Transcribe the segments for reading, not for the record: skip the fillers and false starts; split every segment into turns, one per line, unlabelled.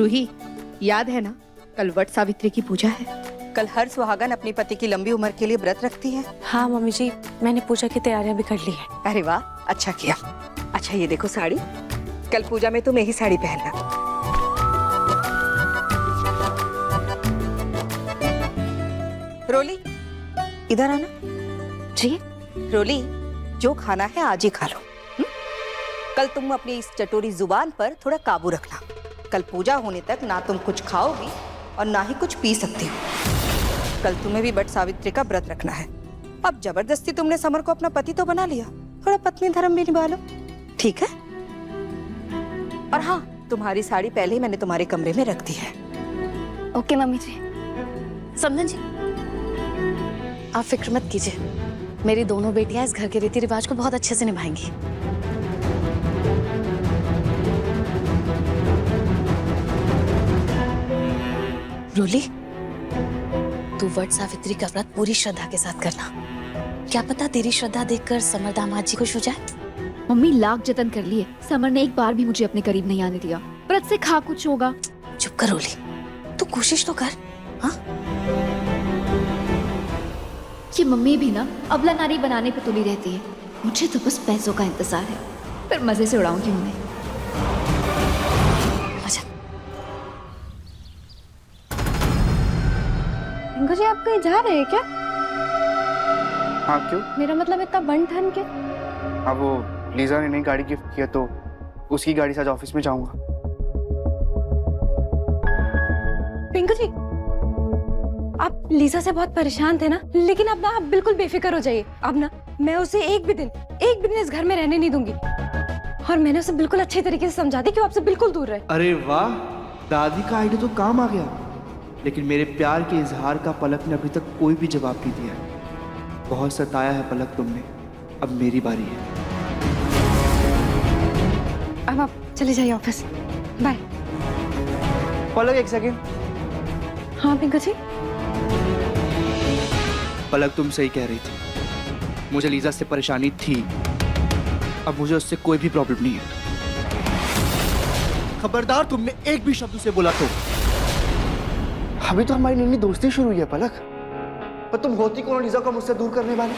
रूही, याद है ना कल वट सावित्री की पूजा है?
कल हर सुहागन अपनी पति की लंबी उम्र के लिए व्रत रखती है।
हाँ मम्मी जी, मैंने पूजा की तैयारियां भी कर ली है।
अरे वाह, अच्छा किया। अच्छा ये देखो साड़ी, कल पूजा में तुम यही साड़ी पहनना। रोली, इधर आना।
जी
रोली, जो खाना है आज ही खा लो। कल तुम अपनी इस चटोरी जुबान पर थोड़ा काबू रखना। कल पूजा होने तक ना तुम कुछ खाओगी और ना ही कुछ पी सकती हो। कल तुम्हें भी वट सावित्री का व्रत रखना है। अब जबरदस्ती तुमने समर को अपना पति तो बना लिया, थोड़ा पत्नी धर्म भी निभा लो, ठीक है? और हाँ, तुम्हारी साड़ी पहले ही मैंने तुम्हारे कमरे में रख दी है।
ओके मम्मी जी। समझन जी, आप फिक्र मत कीजिए, मेरी दोनों बेटियां इस घर के रीति रिवाज को बहुत अच्छे से निभाएंगी। रोली, तू वट सावित्री का व्रत पूरी श्रद्धा के साथ करना। क्या पता तेरी श्रद्धा देखकर समर दामाद जी खुश हो जाए।
मम्मी लाख जतन कर लिए, समर ने एक बार भी मुझे अपने करीब नहीं आने दिया। व्रत से खा कुछ होगा।
चुप कर रोली, तू कोशिश तो कर। हाँ,
ये मम्मी भी ना अबला नारी बनाने पे तुली रहती है। मुझे तो बस पैसों का इंतजार है, फिर मजे से उड़ाऊंगी उन्हें।
अच्छा
रिंकू जी, आप कहीं जा रहे हैं क्या?
हाँ क्यों?
मेरा मतलब इतना बन ठन के।
अब वो लीजा ने नई गाड़ी गिफ्ट किया तो उसकी गाड़ी से आज ऑफिस में जाऊंगा।
रिंकू जी, आप लीजा से बहुत परेशान थे ना, लेकिन अब ना आप बिल्कुल बेफिक्र हो जाइए। अब ना मैं उसे एक भी दिन इस घर में रहने नहीं दूंगी। और मैंने उसे बिल्कुल अच्छे तरीके से समझा दी कि वो आपसे बिल्कुल दूर रहे।
अरे वाह, दादी का आइडिया तो काम आ गया। लेकिन मेरे प्यार के इजहार का पलक ने अभी तक कोई भी जवाब नहीं दिया। बहुत सताया है पलक तुमने, अब मेरी बारी है।
अब आप चले जाइए ऑफिस। बाय।
पलक एक सेकेंड।
हाँ पिंकू जी।
पलक तुम सही कह रही थी, मुझे लीजा से परेशानी थी, अब मुझे उससे कोई भी प्रॉब्लम नहीं है। खबरदार तुमने एक भी शब्द से बोला तो।
अभी तो हमारी नई दोस्ती शुरू हुई है पलक, पर तुम होती कौन लीजा को मुझसे दूर करने वाले?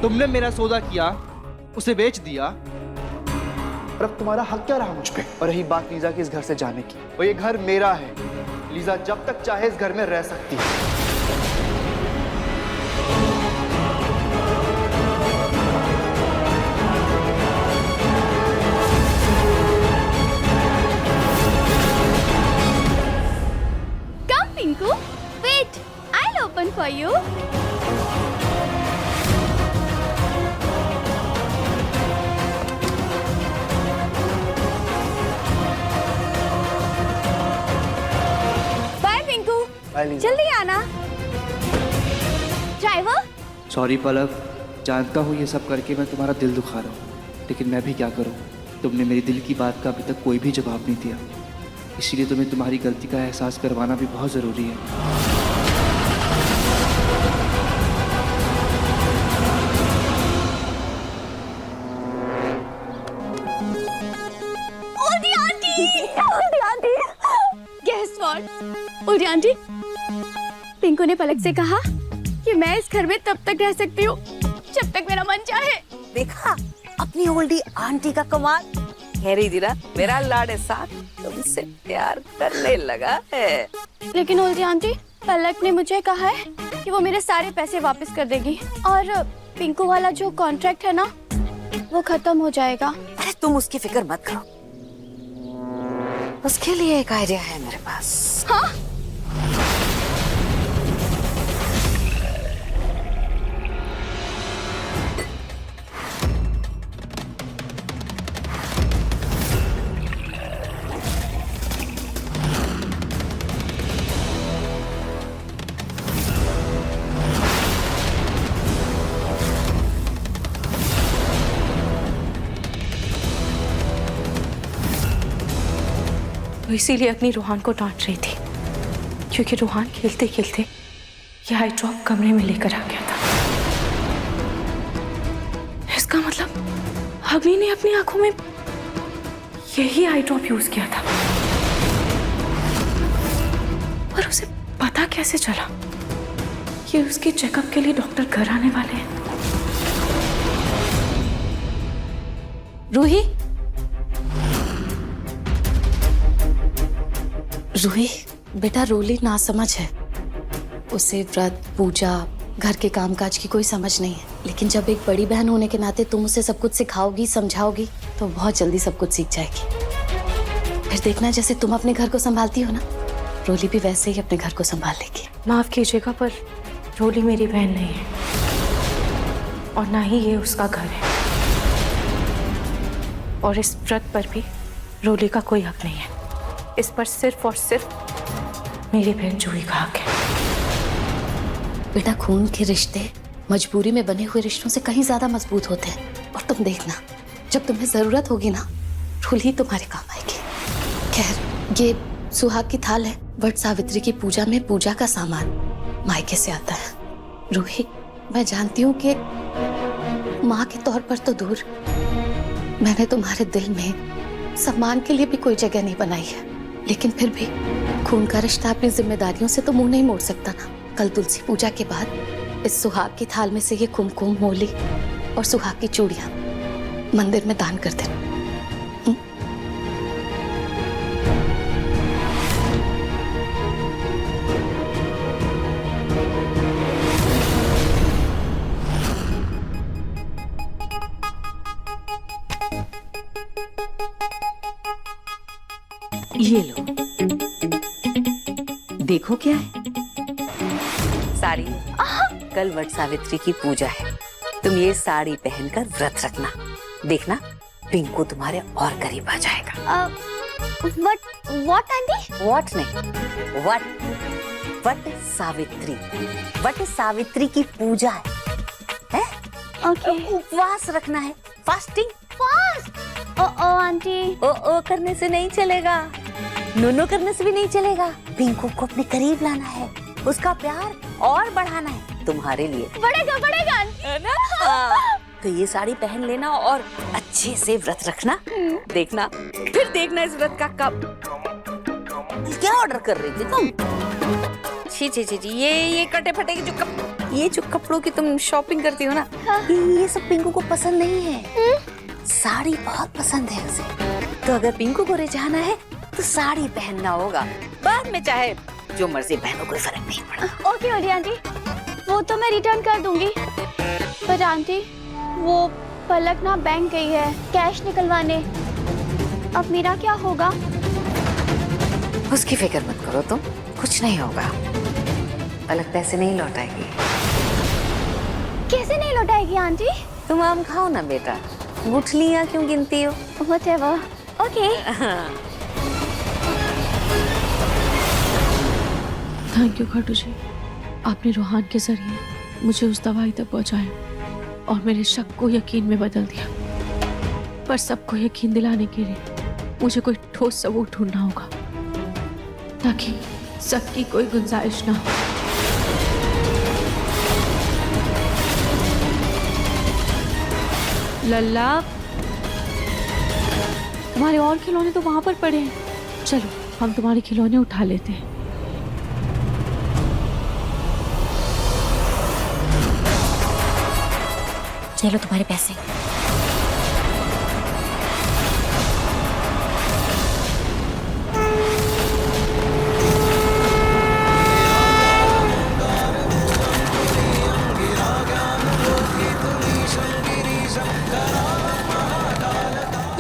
तुमने मेरा सौदा किया, उसे बेच दिया,
और अब तुम्हारा हक क्या रहा मुझ पे? और रही बात लीजा की इस घर से जाने की, और ये घर मेरा है। लीजा जब तक चाहे इस घर में रह सकती है।
Pinku, wait, I'll open for you. Bye Pinku.
Bye, Lisa.
जल्दी आना। ड्राइवर?
सॉरी पलक, जानता हूँ ये सब करके मैं तुम्हारा दिल दुखा रहा हूँ, लेकिन मैं भी क्या करूँ। तुमने मेरी दिल की बात का अभी तक कोई भी जवाब नहीं दिया, इसीलिए तुम्हें तुम्हारी गलती का एहसास करवाना भी बहुत जरूरी है।
Oldie aunty, guess what? Oldie aunty, pinku ने पलक से कहा कि मैं इस घर में तब तक रह सकती हूँ जब तक मेरा मन चाहे।
देखा अपनी ओल्डी आंटी का कमाल। कह रही थी ना, मेरा लाड़ साथ तुमसे प्यार करने लगा है।
लेकिन ओल्डी आंटी, पलक ने मुझे कहा है कि वो मेरे सारे पैसे वापस कर देगी और पिंकू वाला जो कॉन्ट्रैक्ट है ना, वो खत्म हो जाएगा।
अरे तुम उसकी फिक्र मत करो, उसके लिए एक आइडिया है मेरे पास।
हाँ?
वो इसीलिए अपनी रूहान को डांट रही थी, क्योंकि रूहान खेलते खेलते ये आई ड्रॉप कमरे में लेकर आ गया था। इसका मतलब अग्नि ने अपनी आंखों में यही आई ड्रॉप यूज किया था।
उसे पता कैसे चला कि उसके चेकअप के लिए डॉक्टर घर आने वाले हैं?
रूही, रूही बेटा, रोली ना समझ है। उसे व्रत, पूजा, घर के कामकाज की कोई समझ नहीं है। लेकिन जब एक बड़ी बहन होने के नाते तुम उसे सब कुछ सिखाओगी, समझाओगी, तो बहुत जल्दी सब कुछ सीख जाएगी। फिर देखना, जैसे तुम अपने घर को संभालती हो ना, रोली भी वैसे ही अपने घर को संभाल लेगी।
माफ कीजिएगा, पर रोली मेरी बहन नहीं है और ना ही ये उसका घर है। और इस व्रत पर भी रोली का कोई हक नहीं है। इस पर सिर्फ और सिर्फ मेरी बहन जूही का हक है।
बेटा, खून के रिश्ते मजबूरी में बने हुए रिश्तों से कहीं ज्यादा मजबूत होते हैं। और तुम देखना, जब तुम्हें जरूरत होगी ना, रोली तुम्हारे काम आएगी। खैर, ये सुहाग की थाल है। वट सावित्री की पूजा में पूजा का सामान मायके से आता है। रूही, मैं जानती हूँ कि माँ के तौर पर तो दूर, मैंने तुम्हारे दिल में सम्मान के लिए भी कोई जगह नहीं बनाई है। लेकिन फिर भी खून का रिश्ता अपनी जिम्मेदारियों से तो मुंह नहीं मोड़ सकता ना। कल तुलसी पूजा के बाद इस सुहाग की थाल में से ये कुमकुम, मोली और सुहाग की चूड़ियां मंदिर में दान कर देना।
ये लो, देखो क्या है।
साड़ी। कल वट सावित्री की पूजा है, तुम ये साड़ी पहनकर व्रत रखना। देखना, पिंकू तुम्हारे और करीब आ जाएगा।
What aunty?
व्हाट नहीं, वट सावित्री। वट सावित्री की पूजा है?
ओके।
उपवास रखना है, फास्टिंग।
फास्ट? ओ आंटी।
ओ करने से नहीं चलेगा, नो करने से भी नहीं चलेगा। पिंकू को अपने करीब लाना है, उसका प्यार और बढ़ाना है तुम्हारे लिए।
बढ़ेगा
है ना? हाँ। तो ये साड़ी पहन लेना और अच्छे से व्रत रखना। देखना, फिर देखना इस व्रत का कब। क्या ऑर्डर कर रही थी तुम? छी, ये कटे फटे ये जो कपड़ों की तुम शॉपिंग करती हो ना, ये सब पिंकू को पसंद नहीं है। साड़ी बहुत पसंद है उसे। तो अगर पिंकू को रिझाना है तो साड़ी पहनना होगा। बाद में चाहे जो मर्जी पहनो, कोई फर्क नहीं पड़ा।
ओके आंटी, वो तो मैं रिटर्न कर दूंगी। पर आंटी, वो पलक ना बैंक गई है कैश निकलवाने। अब मेरा क्या होगा?
उसकी फिक्र मत करो तुम, कुछ नहीं होगा। पलक पैसे नहीं लौटाएगी।
कैसे नहीं लौटाएगी आंटी?
तुम आम खाओ ना बेटा, गुठलियाँ क्यों गिनती हो?
Whatever. Okay.
Thank you Khatu ji, आपने रूहान के जरिए मुझे उस दवाई तक पहुंचाया और मेरे शक को यकीन में बदल दिया। पर सबको यकीन दिलाने के लिए मुझे कोई ठोस सबूत ढूंढना होगा ताकि शक की कोई गुंजाइश ना हो। लल्ला, तुम्हारे और खिलौने तो वहां पर पड़े हैं। चलो हम तुम्हारे खिलौने उठा लेते हैं।
चलो तुम्हारे पैसे।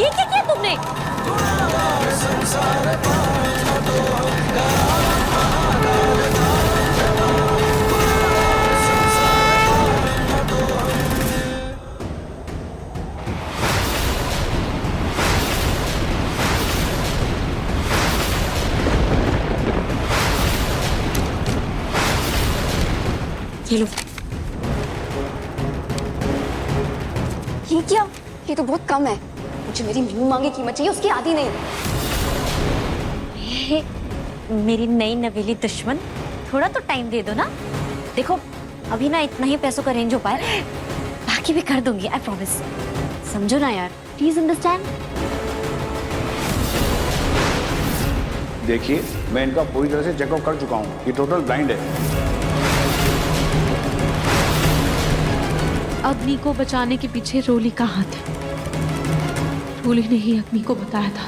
ये क्या किया तुमने?
ये लो।
ये क्या? ये तो बहुत कम है। मुझे मेरी मुंह मांगी कीमत चाहिए, उसकी आधी नहीं।
मेरी नई नवेली दुश्मन, थोड़ा तो टाइम दे दो ना। देखो अभी ना इतना ही पैसों का रेंज हो पाए, बाकी भी कर दूंगी, आई प्रॉमिस। समझो ना यार, प्लीज अंडरस्टैंड।
देखिए, मैं इनका पूरी तरह से चेकअप कर चुका हूँ, ये टोटल ब्लाइंड है।
अग्नि को बचाने के पीछे रोली का हाथ है। रोली ने ही अग्नि को बताया था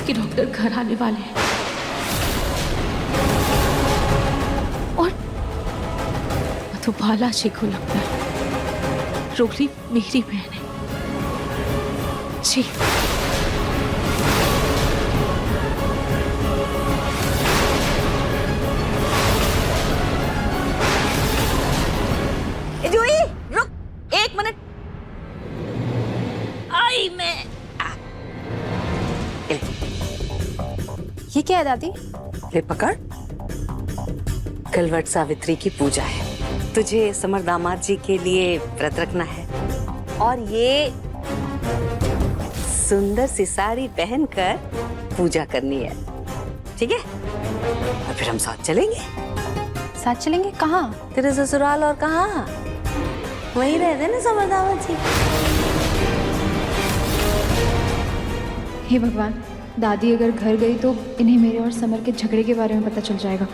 कि डॉक्टर घर आने वाले हैं और मधुबाला जी को लगता है रोली मेरी बहन है। जी
जूही रुक, 1 मिनट। आई मैं
ये क्या है दादी?
ले पकड़। कल वट सावित्री की पूजा है, तुझे समर दामाद जी के लिए व्रत रखना है और ये सुंदर सी साड़ी पहनकर पूजा करनी है, ठीक है? और फिर हम साथ चलेंगे।
साथ चलेंगे? कहाँ?
तेरे ससुराल। और कहाँ? वहीं रहते ना समर दामाद जी।
हे भगवान, दादी अगर घर गई तो इन्हें मेरे और समर के झगड़े के बारे में पता चल जाएगा।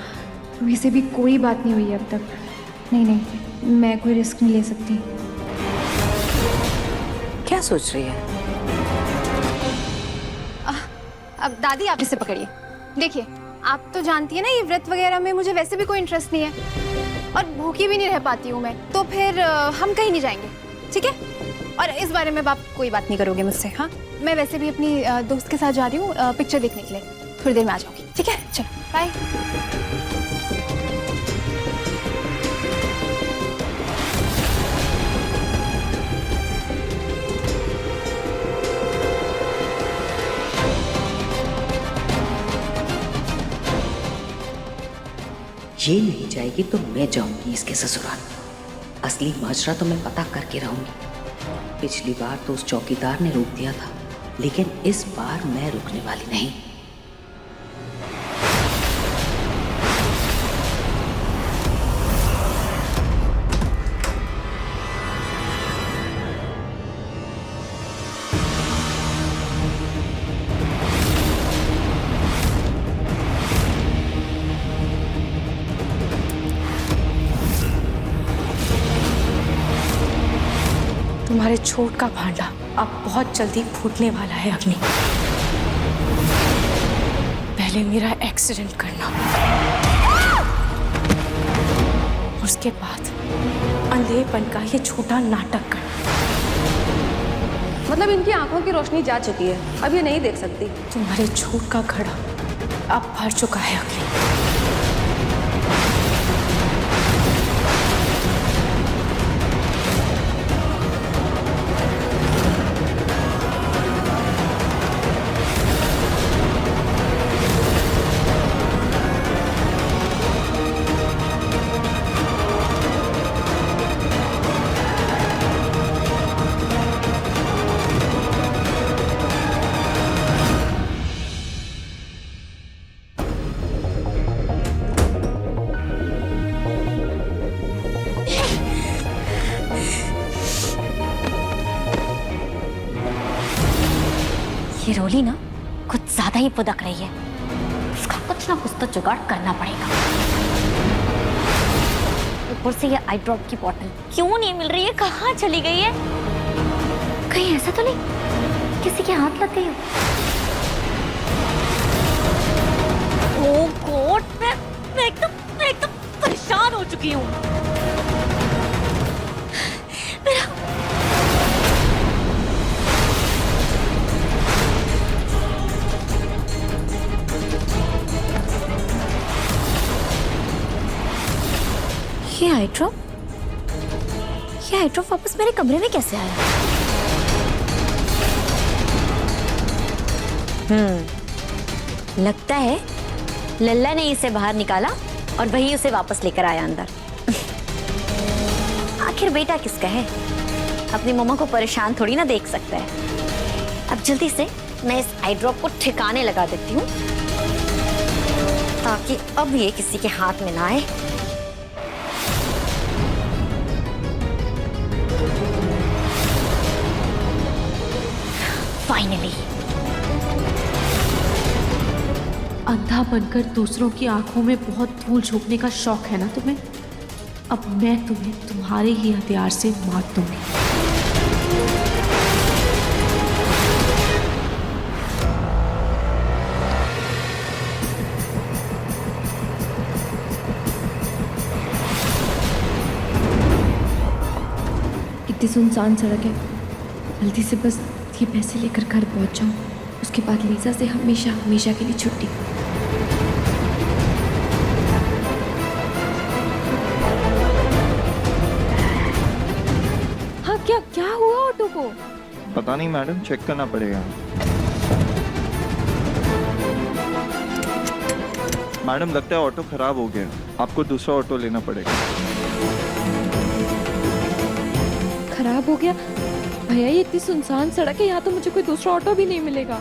रूही से भी कोई बात नहीं हुई है अब तक। नहीं, मैं कोई रिस्क नहीं ले सकती।
क्या सोच रही है?
अब दादी आप इसे पकड़िए। देखिए, आप तो जानती है ना, ये व्रत वगैरह में मुझे वैसे भी कोई इंटरेस्ट नहीं है और भूखी भी नहीं रह पाती हूँ मैं, तो फिर हम कहीं नहीं जाएंगे, ठीक है? और इस बारे में आप कोई बात नहीं करोगे मुझसे, हाँ? मैं वैसे भी अपनी दोस्त के साथ जा रही हूँ पिक्चर देखने के लिए, थोड़ी देर में आ जाऊँगी, ठीक है? चलो बाय।
ये नहीं जाएगी तो मैं जाऊंगी इसके ससुराल। असली माजरा तो मैं पता करके रहूंगी। पिछली बार तो उस चौकीदार ने रोक दिया था, लेकिन इस बार मैं रुकने वाली नहीं।
तुम्हारे छोट का भांडा अब बहुत जल्दी फूटने वाला है अग्नि। पहले मेरा एक्सीडेंट करना, उसके बाद अंधेपन का ये छोटा नाटक करना।
मतलब इनकी आंखों की रोशनी जा चुकी है, अब ये नहीं देख सकती।
तुम्हारे छोट का घड़ा अब भर चुका है अग्नि।
ये रोली ना कुछ ज्यादा ही पुदक रही है, इसका कुछ ना कुछ तो जुगाड़ करना पड़ेगा। ऊपर से ये आई ड्रॉप की बोतल क्यों नहीं मिल रही है, कहाँ चली गई है? कहीं ऐसा तो नहीं किसी के हाथ लग गई हो? ओह गॉड, मैं एकदम परेशान हो चुकी हूँ। मेरा ये आई ड्रॉप वापस मेरे कमरे में कैसे आया? लगता है लल्ला ने इसे बाहर निकाला और वही उसे वापस लेकर आया अंदर। आखिर बेटा किसका है? अपनी मम्मा को परेशान थोड़ी ना देख सकता है। अब जल्दी से मैं इस आई ड्रॉप को ठिकाने लगा देती हूँ ताकि अब ये किसी के हाथ में ना आए। फाइनली
अंधा बनकर दूसरों की आंखों में बहुत धूल झोंकने का शौक है ना तुम्हें? अब मैं तुम्हें तुम्हारे ही हथियार से मार दूंगी।
कितनी सुनसान सड़क है, जल्दी से बस ये पैसे लेकर घर पहुंच जाऊं, उसके बाद लीजा से हमेशा हमेशा के लिए छुट्टी। हाँ, क्या क्या हुआ ऑटो को?
पता नहीं मैडम, चेक करना पड़ेगा। मैडम लगता है ऑटो खराब हो गया, आपको दूसरा ऑटो लेना पड़ेगा।
खराब हो गया? भैया ये इतनी सुनसान सड़क है, यहाँ तो मुझे कोई दूसरा ऑटो भी नहीं मिलेगा।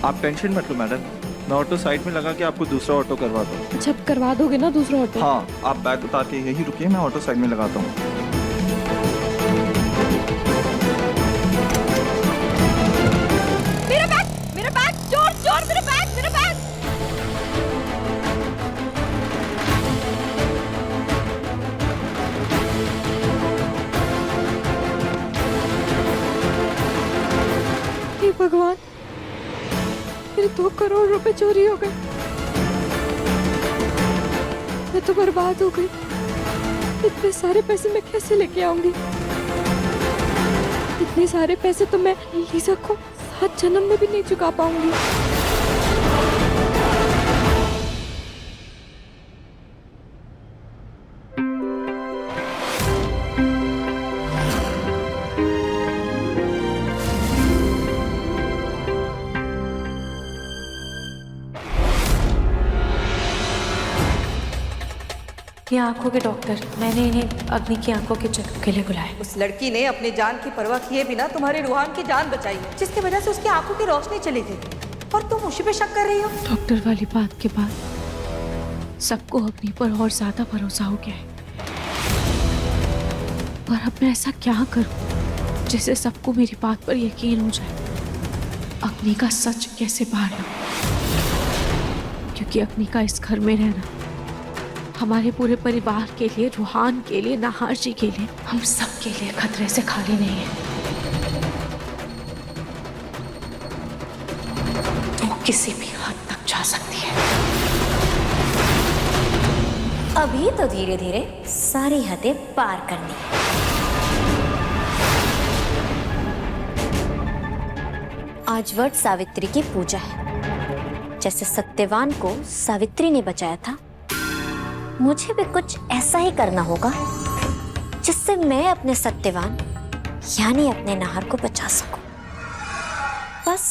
आप टेंशन मत लो मैडम, मैं ऑटो साइड में लगा के आपको दूसरा ऑटो करवा दूँ।
अच्छा, करवा दोगे ना दूसरा ऑटो?
हाँ, आप बैग उतार के यही रुकिए, मैं ऑटो साइड में लगाता हूँ।
मेरा बैग, चोर चोर, मेरा बैग।
हे भगवान, मेरे 2 करोड़ रुपए चोरी हो गए। मैं तो बर्बाद हो गई। इतने सारे पैसे मैं कैसे लेके आऊंगी? इतने सारे पैसे तो मैं लीजा को 7 जन्म में भी नहीं चुका पाऊंगी।
ये आंखों के डॉक्टर, मैंने इन्हें अग्नि की आंखों के चेकअप के लिए बुलाया।
उस लड़की ने अपनी जान की परवाह किए बिना तुम्हारे रूहान की जान बचाई है, जिसकी वजह से उसकी आंखों की रोशनी चली गई, और तुम उसी पे शक कर रही हो।
डॉक्टर वाली बात के बाद सबको अग्नि पर और ज्यादा भरोसा हो गया है। पर अब मैं ऐसा क्या करूं जिससे सबको मेरी बात पर यकीन हो जाए? अग्नि का सच कैसे बाहर लाऊं? क्योंकि अग्नि का इस घर में रहना हमारे पूरे परिवार के लिए, रूहान के लिए, नाहार जी के लिए, हम सब के लिए खतरे से खाली नहीं है। तो किसी भी हद तक जा सकती है।
अभी तो धीरे धीरे सारी हदें पार करनी है। आज वट सावित्री की पूजा है। जैसे सत्यवान को सावित्री ने बचाया था, मुझे भी कुछ ऐसा ही करना होगा जिससे मैं अपने सत्यवान यानी अपने नाहर को बचा सकूं। बस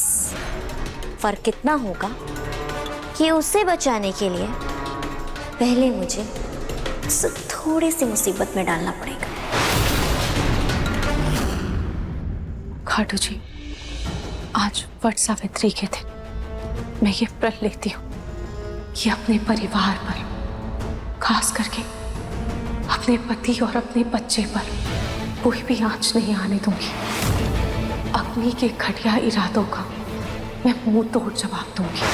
फर्क इतना होगा कि उसे बचाने के लिए पहले मुझे उसे थोड़ी सी मुसीबत में डालना पड़ेगा।
खाटू जी, आज वट सावित्री के दिन मैं ये प्रण लेती हूँ कि अपने परिवार पर, खास करके अपने पति और अपने बच्चे पर कोई भी आंच नहीं आने दूंगी। अग्नि के घटिया इरादों का मैं मुंह तोड़ जवाब दूंगी।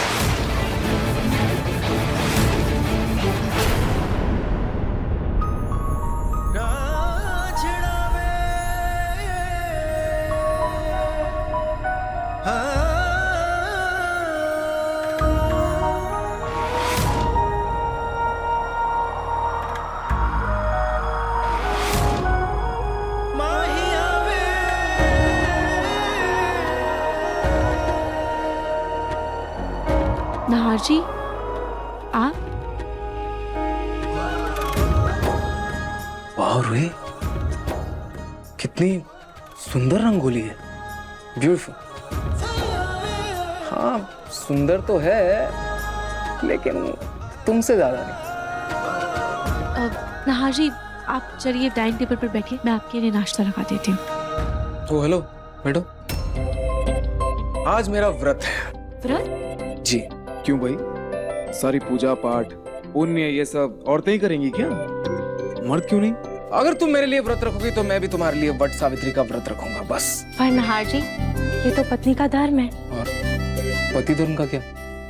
नाहर जी, आप?
वाह रूही, कितनी सुंदर रंगोली है, ब्यूटीफुल। हाँ, सुंदर तो है, लेकिन तुमसे ज्यादा नहीं।
नाहर जी, आप चलिए डाइनिंग टेबल पर बैठिए, मैं आपके लिए नाश्ता लगा देती हूँ।
तो हेलो बैठो। आज मेरा व्रत है।
व्रत?
जी।
क्यों भाई, सारी पूजा पाठ पुण्य ये सब औरतें ही करेंगी क्या? मर्द क्यों नहीं?
अगर तुम मेरे लिए व्रत रखोगी तो मैं भी तुम्हारे लिए वट सावित्री का व्रत रखूंगा, बस।
पर नाहर जी, ये तो पत्नी का धर्म है।
और पति धर्म का क्या?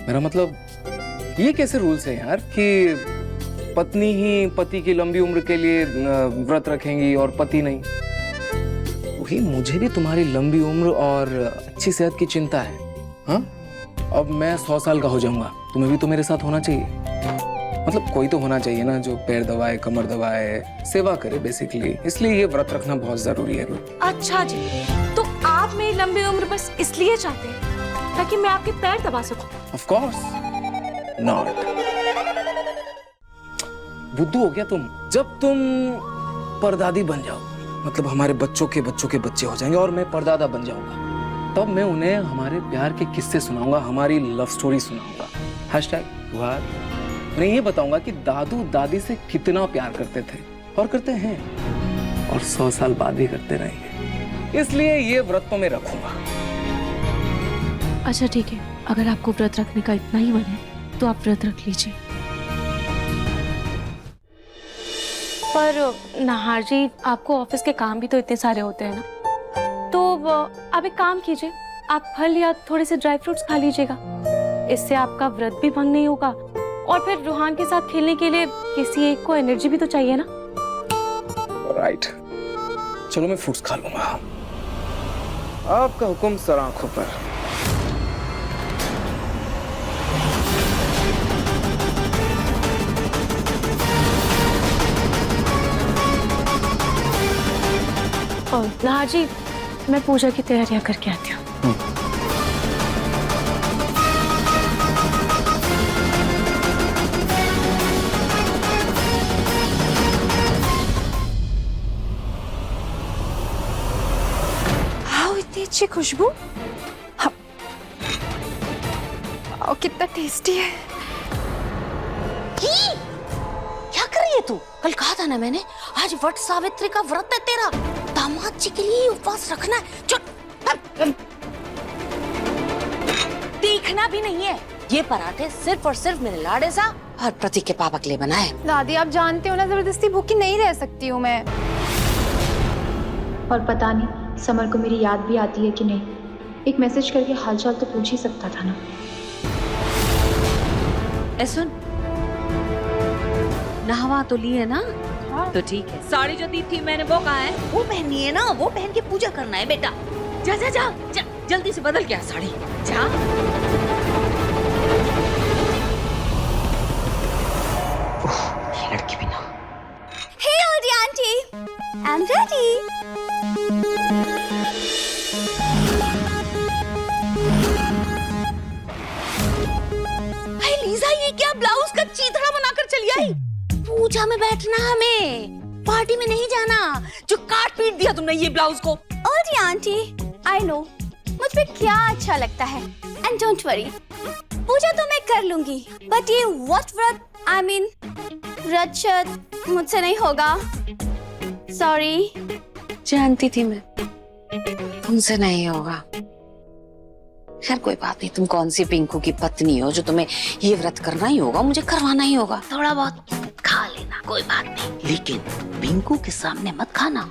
मेरा मतलब ये कैसे रूल्स हैं यार कि पत्नी ही पति की लंबी उम्र के लिए व्रत रखेंगी और पति नहीं? वही मुझे भी तुम्हारी लंबी उम्र और अच्छी सेहत की चिंता है। हाँ, अब मैं 100 साल का हो जाऊंगा, तुम्हें भी तो मेरे साथ होना चाहिए। मतलब कोई तो होना चाहिए ना जो पैर दबाए, कमर दबाए, सेवा करे बेसिकली। इसलिए ये व्रत रखना बहुत जरूरी है।
अच्छा जी, तो आप मेरी लंबी उम्र बस इसलिए चाहते हैं ताकि मैं आपके पैर दबा सकूं?
Of course not. बुद्धू हो गया तुम। जब तुम परदादी बन जाओ, मतलब हमारे बच्चों के बच्चे हो जाएंगे और मैं परदादा बन जाऊंगा, तब मैं उन्हें हमारे प्यार के किस्से सुनाऊंगा, हमारी लव स्टोरी सुनाऊंगा। #वार उन्हें ये बताऊंगा कि दादू दादी से कितना प्यार करते थे और करते हैं, और 100 साल बाद भी करते रहेंगे। इसलिए ये व्रत तो मैं रखूंगा।
अच्छा ठीक है, अगर आपको व्रत रखने का इतना ही मन है तो आप व्रत रख लीजिए। पर नाहार जी, आपको ऑफिस के काम भी तो इतने सारे होते हैं ना, तो आप एक काम कीजिए, आप फल या थोड़े से ड्राई फ्रूट्स खा लीजिएगा। इससे आपका व्रत भी भंग नहीं होगा, और फिर रूहान के साथ खेलने के लिए किसी एक को एनर्जी भी तो चाहिए ना।
राइट, चलो मैं फ्रूट्स खा लूंगा। आपका हुक्म सर आंखों पर।
और नाहार जी, मैं पूजा की तैयारियां करके आती हूँ।
इतनी अच्छी खुशबू, हाँ। और कितना टेस्टी है।
क्या कर रही है तू? कल कहा था ना मैंने, आज वट सावित्री का व्रत है तेरा, दामाद जी के लिए उपवास रखना है। चुप, देखना भी नहीं है। ये पराठे सिर्फ और सिर्फ मेरे लाड़े सा और प्रतीक के पापा के लिए बनाए।
दादी आप जानते हो ना, जबरदस्ती भूखी नहीं रह सकती हूँ मैं।
और पता नहीं समर को मेरी याद भी आती है कि नहीं, एक मैसेज करके हालचाल तो पूछ ही सकता था ना।
सुन, नहवा तो ली है ना? हाँ। तो ठीक है, साड़ी जो दी थी मैंने वो कहाँ है? वो पहननी है ना, वो पहन के पूजा करना है बेटा। जा जा जा, जा जल्दी से बदल के आ साड़ी, जा।
लड़की भी ना।
Hey old auntie, I'm ready.
Lisa, ये क्या ब्लाउज का चीथड़ा बनाकर चली आई? पूजा में बैठना हमें, पार्टी में नहीं जाना। जो काट पीट दिया तुमने ये ब्लाउज को।
Old auntie, I know, मुझ पे क्या अच्छा लगता है। And don't worry, पूजा तो मैं कर लूंगी, but ये व्रत, I mean व्रत मुझसे नहीं होगा। Sorry।
जानती थी मैं, तुमसे नहीं होगा। खैर कोई बात नहीं, तुम कौन सी पिंकू की पत्नी हो जो तुम्हें ये व्रत करना ही होगा, मुझे करवाना ही होगा। थोड़ा बहुत खा लेना, कोई बात नहीं, लेकिन पिंकू के सामने मत खाना।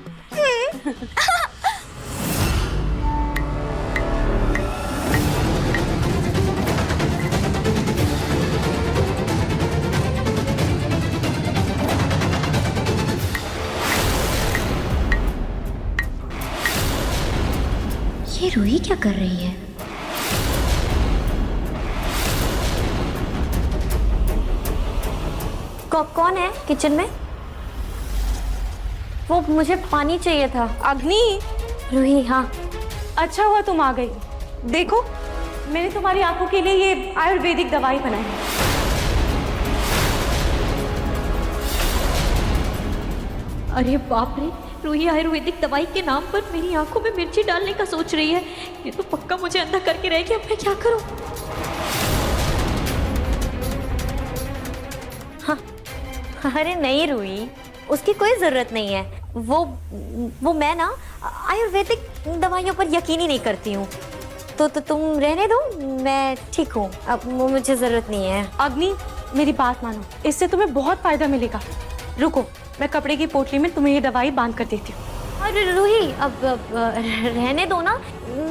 ये रूही क्या कर रही है?
कौन है किचन में? वो मुझे पानी चाहिए था।
अग्नि।
रूही, हाँ।
अच्छा हुआ तुम आ गई। देखो, मैंने तुम्हारी आंखों के लिए ये आयुर्वेदिक दवाई बनाई है।
अरे बाप रे, रूही आयुर्वेदिक दवाई के नाम पर मेरी आंखों में मिर्ची डालने का सोच रही है। ये तो पक्का मुझे अंधा करके रहेगी। अब मैं क्या करूं?
हाँ, अरे नहीं रूही, उसकी कोई जरूरत नहीं है। वो मैं ना आयुर्वेदिक दवाइयों पर यकीन ही नहीं करती हूँ। तो तुम रहने दो, मैं ठीक हूँ, अब मुझे जरूरत नहीं है।
अग्नि, मेरी बात मानो, इससे तुम्हें बहुत फायदा मिलेगा। रुको, मैं कपड़े की पोटली में तुम्हें ये दवाई बांध कर देती हूँ।
अरे रूही, अब रहने दो ना,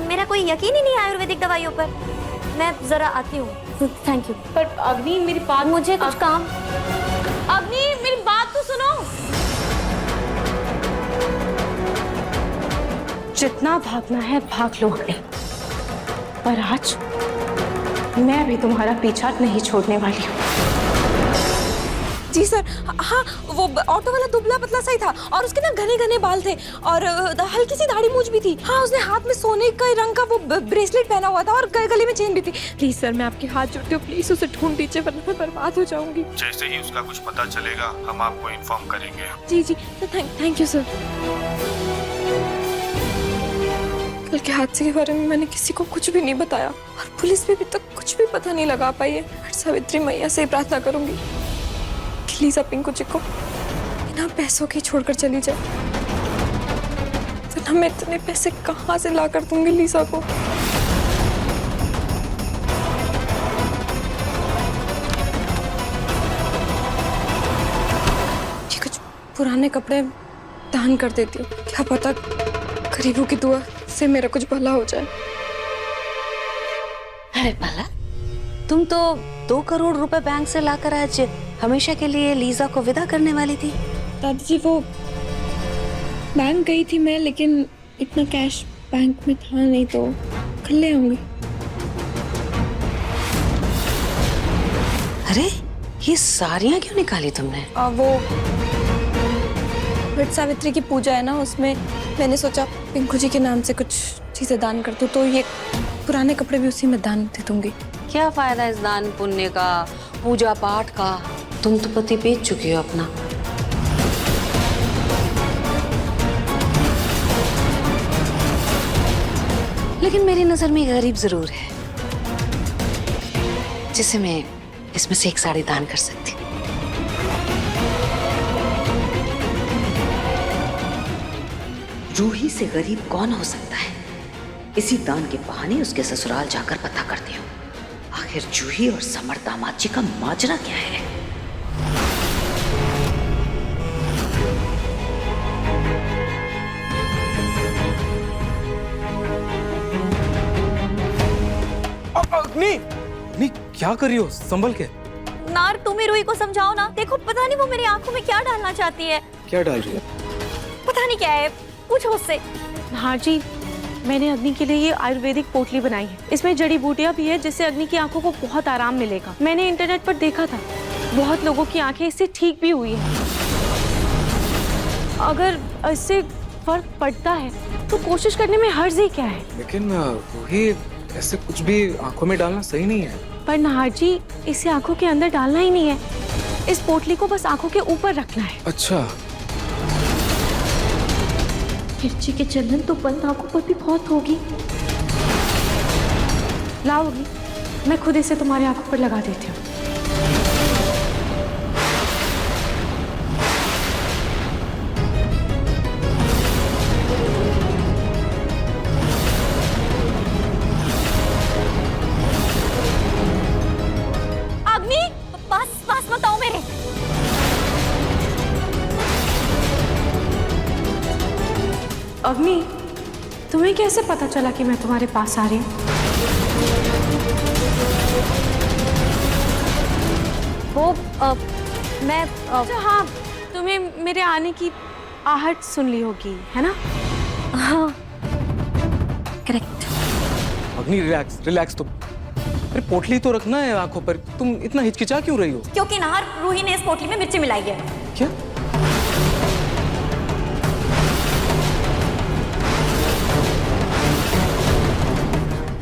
मेरा कोई यकीन ही नहीं है आयुर्वेदिक दवाइयों पर। मैं जरा आती हूँ। Thank you.
पर अग्नि मेरी बात,
मुझे कुछ काम।
अग्नि मेरी बात तो सुनो। जितना भागना है भाग लो अग्नि, पर आज मैं भी तुम्हारा पीछा नहीं छोड़ने वाली हूँ।
जी सर, हाँ वो ऑटो वाला दुबला पतला सा ही था और उसके ना घने घने बाल थे और हल्की सी दाढ़ी मूंछ भी थी। हाँ, उसने हाथ में सोने का रंग का वो ब्रेसलेट पहना हुआ था और गले में चेन भी थी। प्लीज सर, मैं आपके हाथ जोड़ती हूँ, प्लीज उसे ढूंढ दीजिए वरना मैं बर्बाद हो जाऊंगी।
जैसे ही उसका कुछ पता चलेगा हम आपको इन्फॉर्म करेंगे।
जी जी, थैंक यू सर। कल के हादसे के बारे में मैंने किसी को कुछ भी नहीं बताया और पुलिस भी अभी तक कुछ भी पता नहीं लगा पाई है। सावित्री मैया से प्रार्थना करूंगी कि लीजा पिंकू जी को बिना पैसों के छोड़कर चली जाए, वरना मैं इतने पैसे कहाँ से ला कर दूंगी लीजा को। ये कुछ पुराने कपड़े दान कर देती हूँ, क्या पता गरीबों की दुआ से मेरा कुछ भला हो जाए।
अरे बाला, तुम तो 2 करोड़ रुपए बैंक से लाकर आज हमेशा के लिए लीजा को विदा करने वाली थी।
दादाजी, वो बैंक गई थी मैं, लेकिन इतना कैश बैंक में था नहीं, तो कल ले आऊंगी।
अरे ये साड़ियाँ क्यों निकाली तुमने?
वो वट सावित्री की पूजा है ना, उसमें मैंने सोचा पिंकू जी के नाम से कुछ चीजें दान कर दूं, तो ये पुराने कपड़े भी उसी में दान दे दूंगी।
क्या फायदा इस दान पुण्य का, पूजा पाठ का? तुम तो पति बेच चुकी हो अपना। लेकिन मेरी नजर में गरीब जरूर है जिसे मैं इसमें से एक साड़ी दान कर सकती हूँ। रूही से गरीब कौन हो सकता है? इसी दान के बहाने उसके ससुराल जाकर पता करती हूँ आखिर जूही और समर दामाद जी का माजरा क्या है।
अग्नि क्या कर रही हो? संभल के।
नार, तुम ही रूही को समझाओ ना। देखो, पता नहीं वो मेरी आंखों में क्या डालना चाहती है।
क्या डाल रही है?
पता नहीं क्या है, पूछो उससे।
हाँ जी, मैंने अग्नि के लिए ये आयुर्वेदिक पोटली बनाई है। इसमें जड़ी बूटियां भी है जिससे अग्नि की आंखों को बहुत आराम मिलेगा। मैंने इंटरनेट पर देखा था, बहुत लोगों की आंखें इससे ठीक भी हुई है। अगर इससे फर्क पड़ता है तो कोशिश करने में हर्ज ही क्या है।
लेकिन रूही, ऐसे कुछ भी आंखों में डालना सही नहीं है।
पर नाहर जी, इसे आंखों के अंदर डालना ही नहीं है, इस पोटली को बस आंखों के ऊपर रखना है।
अच्छा।
मिर्ची के चलन तो बंद आंखों पर भी बहुत होगी। लाओगी, मैं खुद इसे तुम्हारी आंखों पर लगा देती हूँ।
अग्नि, पास मत आओ मेरे।
अग्नि, तुम्हें कैसे पता चला कि मैं तुम्हारे पास आ रही हूँ?
वो मैं
अच्छा, हाँ, तुम्हें मेरे आने की आहट सुन ली होगी, है ना?
हाँ, करेक्ट।
अग्नि, रिलैक्स तुम। अरे पोटली तो रखना है आंखों पर, तुम इतना हिचकिचा क्यों रही हो?
क्योंकि नाहर, रूही ने इस पोटली में मिर्ची मिलाई है।
क्या?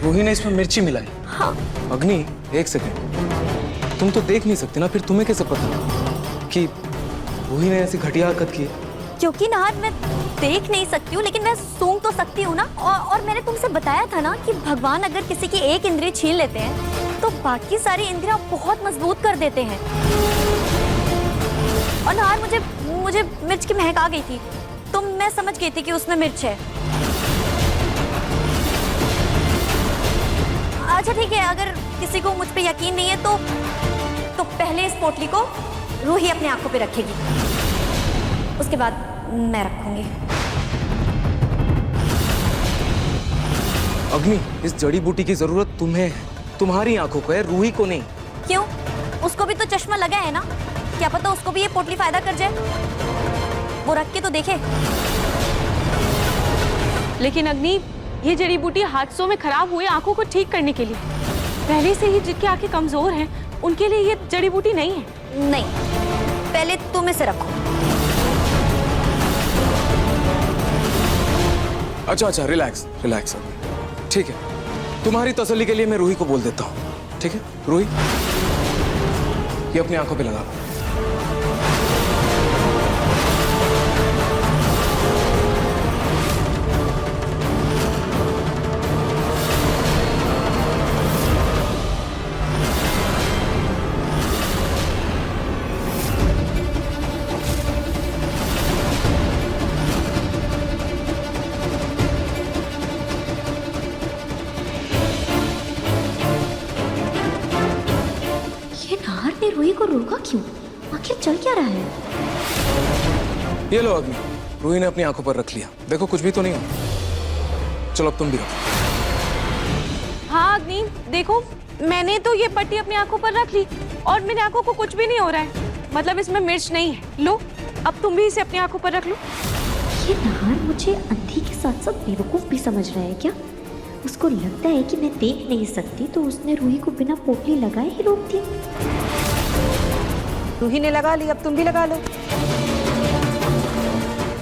रूही ने इसमें मिर्ची मिलाई?
हाँ।
अग्नि, एक सेकंड, तुम तो देख नहीं सकती ना, फिर तुम्हें कैसे पता कि रूही ने ऐसी घटिया हरकत की?
क्योंकि नाहर, मैं देख नहीं सकती हूँ लेकिन मैं सूंघ तो सकती हूँ ना। और मैंने तुमसे बताया था ना कि भगवान अगर किसी की एक इंद्रिय छीन लेते हैं तो बाकी सारी इंद्रियां बहुत मजबूत कर देते हैं। और नाहर, मुझे मिर्च की महक आ गई थी, तो मैं समझ गई थी कि उसमें मिर्च है। अच्छा ठीक है, अगर किसी को मुझ पे यकीन नहीं है तो पहले इस पोटली को रूही अपनी आंखों पे रखेगी, उसके बाद मैं रखूंगी।
अग्नि, इस जड़ी बूटी की जरूरत तुम्हें है, तुम्हारी आंखों को है, रूही को नहीं।
क्यों? उसको भी तो चश्मा लगा है ना, क्या पता उसको भी ये पोटली फायदा कर जाए। वो रख के तो देखे।
लेकिन अग्नि, ये जड़ी बूटी हादसों में खराब हुए आंखों को ठीक करने के लिए, पहले से ही जिनकी आंखें कमजोर हैं उनके लिए ये जड़ी बूटी नहीं है।
नहीं, पहले तुम इसे रखो।
अच्छा, रिलैक्स रिलैक्स। ठीक है, तुम्हारी तसल्ली के लिए मैं रूही को बोल देता हूँ। ठीक है रूही, ये अपनी आंखों पे लगा।
रूही को रोका क्यों? आखिर चल क्या रहा है?
ये लो अग्नि, रूही ने अपनी आंखों पर रख लिया। देखो कुछ भी तो नहीं हो। चलो अब तुम भी रखो।
हाँ अग्नि, देखो मैंने तो ये पट्टी अपनी आंखों पर रख ली और मेरी आंखों को कुछ भी नहीं हो रहा है। मतलब इसमें मिर्च नहीं है। लो अब तुम भी इसे अपनी आंखों पर रख लो।
ये नाहर मुझे अंधी के साथ साथ बेवकूफ भी समझ रहा है क्या? उसको लगता है कि मैं देख नहीं सकती, तो उसने रूही को बिना पोटली लगाए ही रोक दिया।
रूही ने लगा ली, अब तुम भी लगा लो।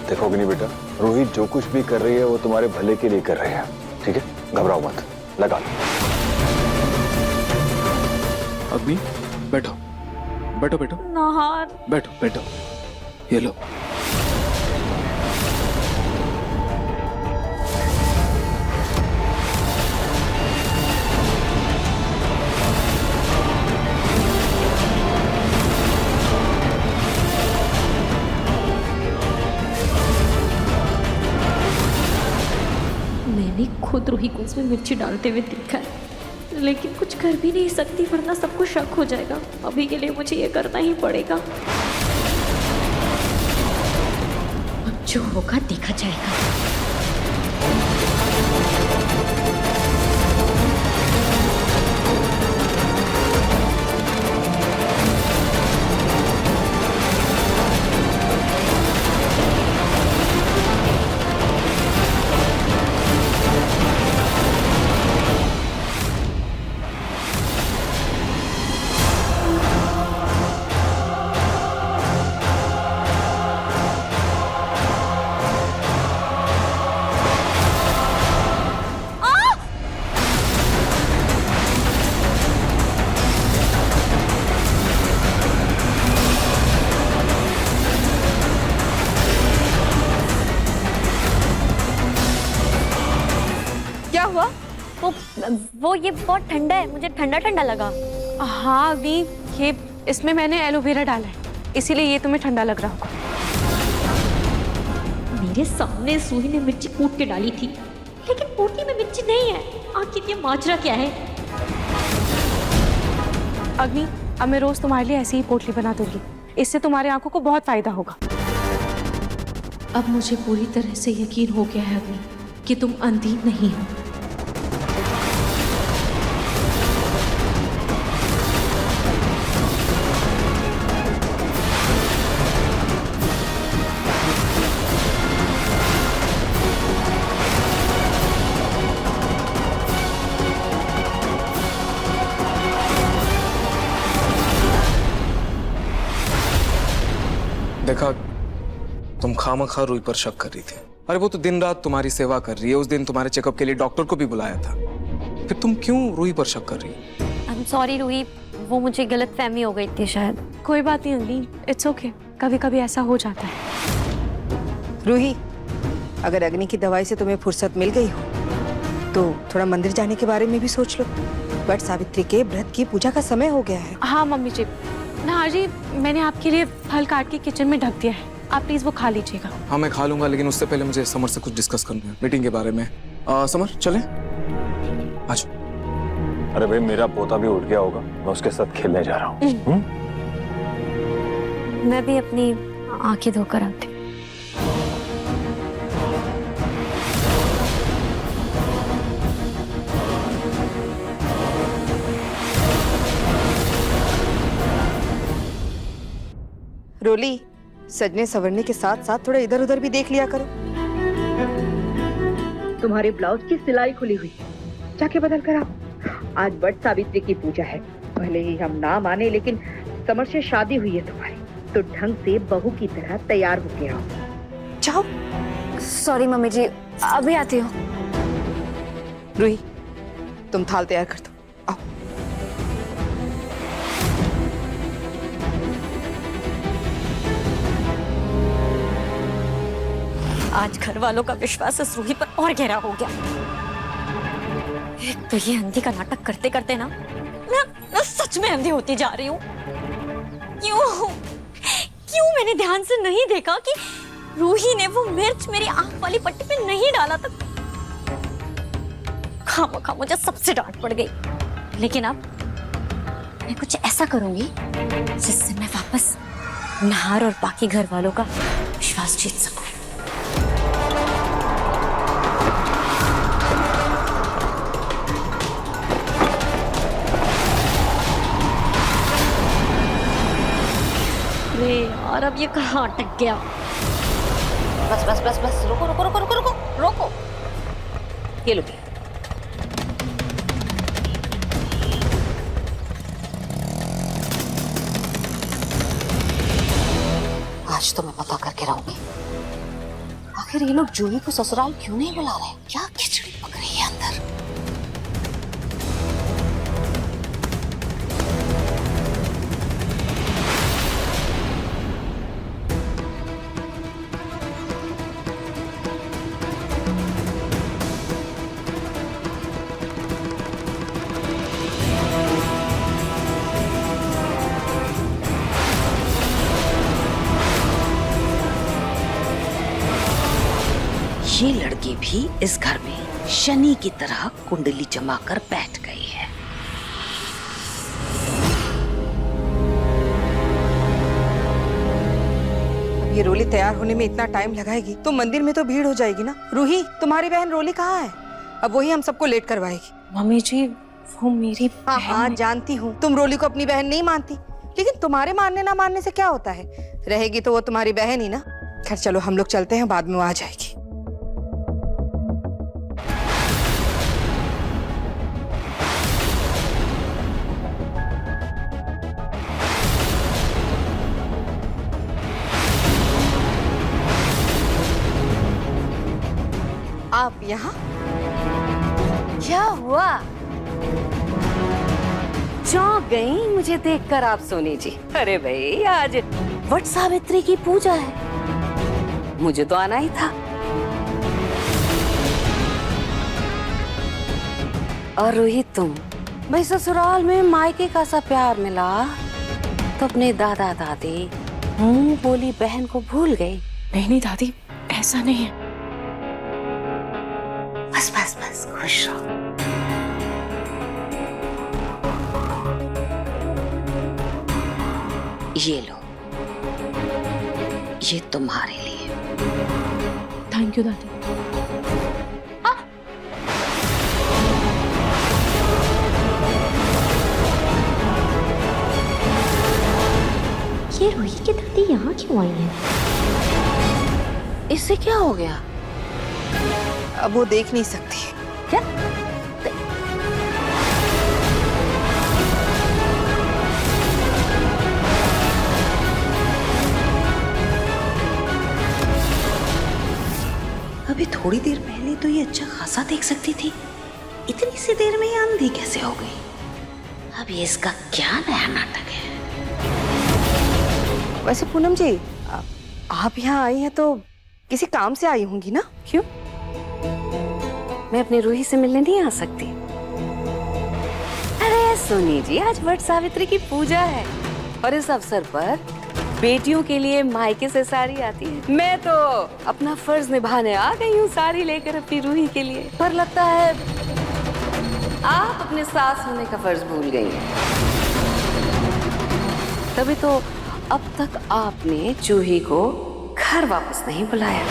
देखो अग्नि बेटा, रूही जो कुछ भी कर रही है वो तुम्हारे भले के लिए कर रही है। ठीक है, घबराओ मत, लगा लो।
अग्नि बैठो बैठो बैठो।
नाहर
बैठो बैठो, ये लो।
मैंने खुद रूही को उसमें मिर्ची डालते हुए देखा है, लेकिन कुछ कर भी नहीं सकती वरना सबको शक हो जाएगा। अभी के लिए मुझे ये करना ही पड़ेगा। अब जो होगा देखा जाएगा। वो ये बहुत ठंडा है, मुझे ठंडा ठंडा लगा।
हाँ अग्नि, ये इसमें मैंने एलोवेरा डाला है, इसीलिए ये तुम्हें ठंडा लग रहा होगा।
मेरे सामने सूही ने मिर्ची कूट के डाली थी, लेकिन पोटली में मिर्ची नहीं है। आखिर ये माजरा क्या है?
अग्नि, अब मैं रोज तुम्हारे लिए ऐसी ही पोटली बना दूंगी, इससे तुम्हारे आंखों को बहुत फायदा होगा। अब मुझे पूरी तरह से यकीन हो गया है अग्नि कि तुम अंधी नहीं हो।
देखा, तुम खामखा रूही पर शक कर रही थी। अरे वो तो दिन रात तुम्हारी सेवा कर रही है। उस दिन तुम्हारे चेकअप के लिए डॉक्टर को भी बुलाया था, फिर तुम क्यों रूही पर शक कर रही हो?
आई एम सॉरी रूही, वो मुझे गलतफहमी हो गई थी शायद।
कोई बात नहीं अग्नि, इट्स ओके, कभी कभी ऐसा हो जाता है।
रूही, अगर अग्नि की दवाई से तुम्हें फुर्सत मिल गई हो तो थोड़ा मंदिर जाने के बारे में भी सोच लो। वट सावित्री के व्रत की पूजा का समय हो गया है।
हाँ मम्मी जी, नाहर जी, मैंने आपके लिए फल काट के किचन में ढक दिया है, आप प्लीज वो खा लीजिएगा।
हाँ मैं खा लूंगा, लेकिन उससे पहले मुझे समर से कुछ डिस्कस करना है मीटिंग के बारे में। समर चले? आज
अरे भाई, मेरा पोता भी उठ गया होगा, मैं उसके साथ खेलने जा रहा हूँ।
मैं भी अपनी आंखें धोकर आती हूँ।
रोली, सजने संवरने के साथ साथ थोड़ा इधर उधर भी देख लिया करो।
तुम्हारे ब्लाउज की सिलाई खुली हुई है, जाके बदल कर आओ। आज वट सावित्री की पूजा है। भले ही हम ना माने, लेकिन समर से शादी हुई है तुम्हारी, तो ढंग से बहू की तरह तैयार होके आओ।
जाओ।
सॉरी मम्मी जी, अभी आती हूँ।
रूही, तुम थाल तैयार कर दो। आओ।
आज घर वालों का विश्वास इस रूही पर और गहरा हो गया। एक तो ये अंधी का नाटक करते करते ना मैं सच में अंधी होती जा रही हूँ। क्यों मैंने ध्यान से नहीं देखा कि रूही ने वो मिर्च मेरी आंख वाली पट्टी पे नहीं डाला था। खामखा मुझे सबसे डांट पड़ गई। लेकिन अब मैं कुछ ऐसा करूंगी जिससे मैं वापस नाहर और बाकी घर वालों का विश्वास जीत सकूं। यार अब ये कहाँ अटक गया? बस बस बस बस, रुको रुको रुको रुको रुको रुको। ये लो। आज तो मैं पता करके रहूंगी, आखिर ये लोग जूही को ससुराल क्यों नहीं बुला रहे? क्या खिचड़ी पक रही है अंदर?
ये लड़की भी इस घर में शनि की तरह कुंडली जमाकर बैठ गई है।
अब ये रोली तैयार होने में इतना टाइम लगाएगी तो मंदिर में तो भीड़ हो जाएगी ना। रूही, तुम्हारी बहन रोली कहाँ है? अब वही हम सबको लेट करवाएगी।
मम्मी जी, वो मेरी
हाँ हाँ जानती हूँ, तुम रोली को अपनी बहन नहीं मानती, लेकिन तुम्हारे मानने ना मानने से क्या होता है? रहेगी तो वो तुम्हारी बहन ही ना। खैर चलो, हम लोग चलते हैं, बाद में वो आ जाएगी। आप यहाँ?
क्या हुआ? चौंक गई मुझे देखकर आप सोनी जी? अरे भाई, आज वट सावित्री की पूजा है, मुझे तो आना ही था। और रोहित, तुम भाई ससुराल में मायके का सा प्यार मिला तो अपने दादा दादी मुंह बोली बहन को भूल गई।
नहीं दादी, ऐसा नहीं है।
बस बस बस, खुश रहो। ये लो, ये तुम्हारे लिए।
थैंक यू दादी।
ये रूही की दादी यहाँ क्यों आई है?
इससे क्या हो गया?
अब वो देख नहीं सकती।
क्या? अभी थोड़ी देर पहले तो ये अच्छा खासा देख सकती थी, इतनी सी देर में ये अंधी कैसे हो गई? अब ये इसका क्या नया नाटक है?
वैसे पूनम जी, आप यहाँ आई हैं तो किसी काम से आई होंगी ना?
क्यों? मैं अपनी रूही से मिलने नहीं आ सकती? अरे सोनी जी, आज वट सावित्री की पूजा है और इस अवसर पर बेटियों के लिए मायके से साड़ी आती है। मैं तो अपना फर्ज निभाने आ गई हूँ साड़ी लेकर अपनी रूही के लिए। पर लगता है आप अपने सास होने का फर्ज भूल गई हैं। तभी तो अब तक आपने जूही को घर वापस नहीं बुलाया।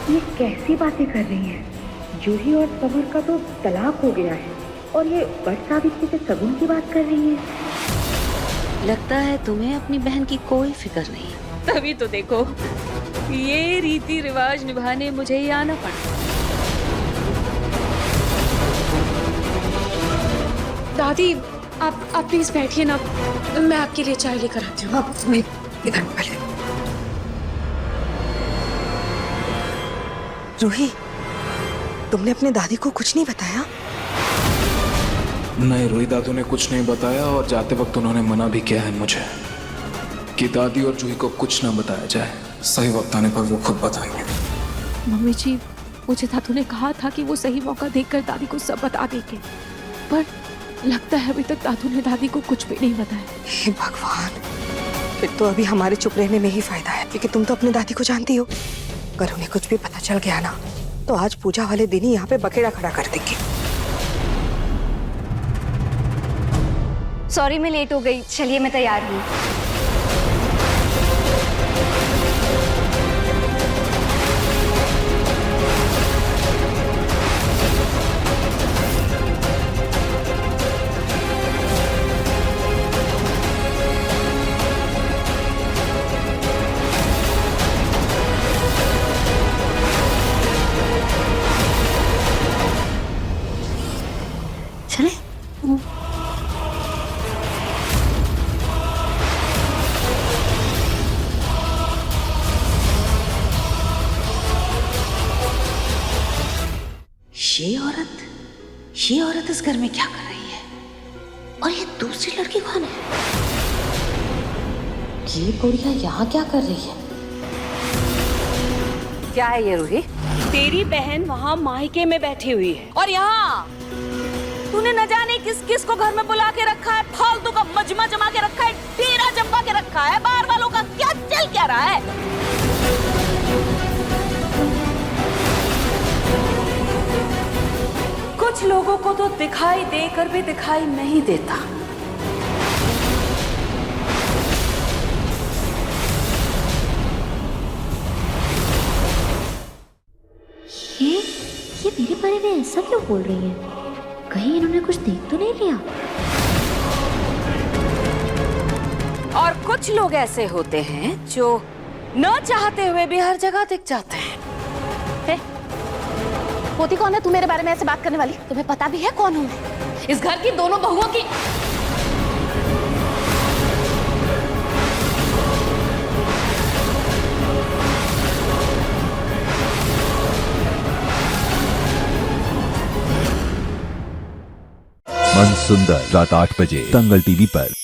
ये कैसी बातें कर रही हैं? जूही और समर का तो तलाक हो गया है, और ये बट सावित्री के सगुन की बात कर रही है।
लगता है तुम्हें अपनी बहन की कोई फिक्र नहीं। तभी तो देखो ये रीति रिवाज निभाने मुझे ही आना पड़ा।
दादी आप प्लीज बैठिए ना, मैं आपके लिए चाय लेकर आती हूँ।
इधर पहले। रूही, तुमने अपने दादी को कुछ नहीं बताया?
नहीं, रूही दादू ने कुछ नहीं बताया और जाते वक्त उन्होंने मना भी किया है मुझे कि दादी और जूही को कुछ ना बताया जाए। सही वक्त आने पर वो खुद बताएंगे।
मम्मी जी, मुझे दादू ने कहा था कि वो सही मौका देखकर दादी को सब बता देंगे, पर लगता है अभी तक दादू ने दादी को कुछ भी नहीं बताया।
हे भगवान, फिर तो अभी हमारे चुप रहने में ही फायदा है, क्योंकि तुम तो अपनी दादी को जानती हो। अगर उन्हें कुछ भी पता चल गया ना, तो आज पूजा वाले दिन ही यहाँ पे बखेड़ा खड़ा कर देंगे।
सॉरी मैं लेट हो गई, चलिए मैं तैयार हूँ।
चले?
ये औरत इस घर में क्या कर रही है? और ये दूसरी लड़की कौन है? ये बुढ़िया यहाँ क्या कर रही है?
क्या है ये रूही? तेरी बहन वहाँ मायके में बैठी हुई है और यहाँ तूने न जाने किस किस को घर में बुला के रखा है, फालतू का मजमा जमा के रखा है, डेरा जमा के रखा है। बाहर वालों का क्या चल क्या रहा है? कुछ लोगों को तो दिखाई देकर भी दिखाई नहीं देता।
ये मेरे बारे में ऐसा क्यों बोल रही है? कहीं इन्होंने कुछ देख तो नहीं लिया?
और कुछ लोग ऐसे होते हैं जो न चाहते हुए भी हर जगह दिख जाते हैं।
होती कौन है तू मेरे बारे में ऐसे बात करने वाली? तुम्हें पता भी है कौन हूँ मैं? इस घर की दोनों बहुओं की
मन सुंदर रात 8 बजे दंगल टीवी पर।